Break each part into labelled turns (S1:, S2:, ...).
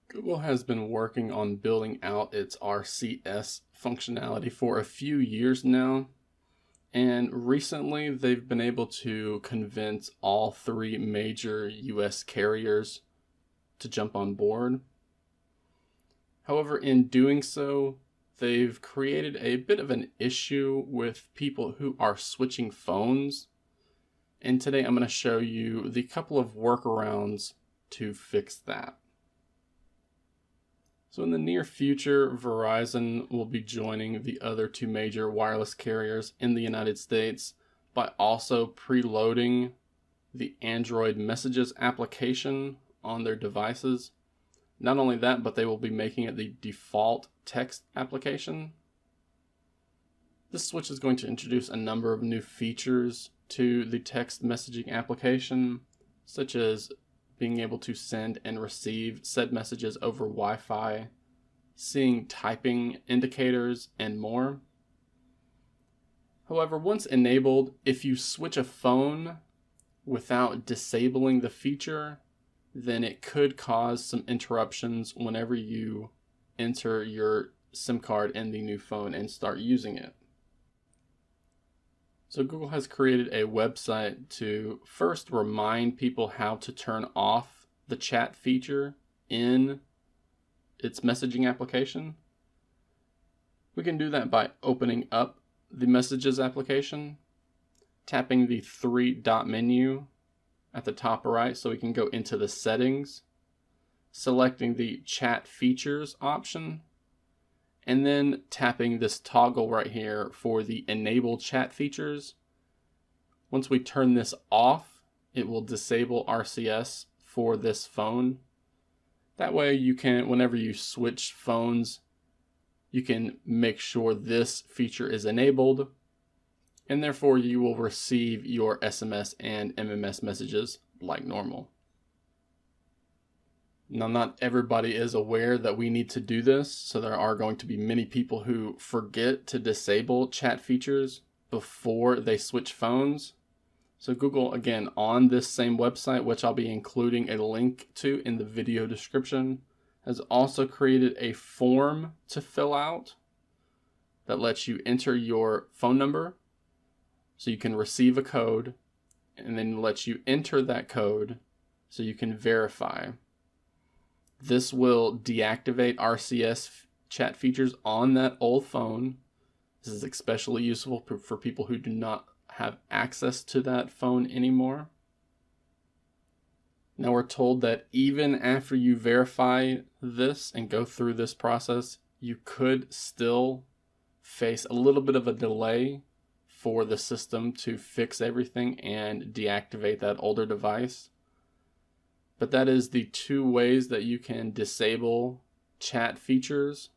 S1: Google has been working on building out its RCS functionality for a few years now, and recently they've been able to convince all three major US carriers to jump on board. However, in doing so, they've created a bit of an issue with people who are switching phones, and today I'm going to show you the couple of workarounds to fix that. So in the near future, Verizon will be joining the other two major wireless carriers in the United States by also preloading the Android Messages application on their devices. Not only that, but they will be making it the default text application. This switch is going to introduce a number of new features to the text messaging application, such as being able to send and receive said messages over Wi-Fi, seeing typing indicators, and more. However, once enabled, if you switch a phone without disabling the feature, then it could cause some interruptions whenever you enter your SIM card in the new phone and start using it. So Google has created a website to first remind people how to turn off the chat feature in its messaging application. We can do that by opening up the Messages application, tapping the three-dot menu at the top right so we can go into the settings, selecting the Chat Features option, and then tapping this toggle right here for the Enable Chat Features. Once we turn this off, it will disable RCS for this phone. That way you can, whenever you switch phones, you can make sure this feature is enabled, and therefore you will receive your SMS and MMS messages like normal. Now, not everybody is aware that we need to do this, so there are going to be many people who forget to disable chat features before they switch phones. So Google, again, on this same website, which I'll be including a link to in the video description, has also created a form to fill out that lets you enter your phone number so you can receive a code, and then lets you enter that code so you can verify. This will deactivate RCS chat features on that old phone. This is especially useful for people who do not have access to that phone anymore. Now we're told that even after you verify this and go through this process, you could still face a little bit of a delay for the system to fix everything and deactivate that older device. But that is the two ways that you can disable chat features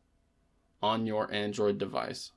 S1: on your Android device.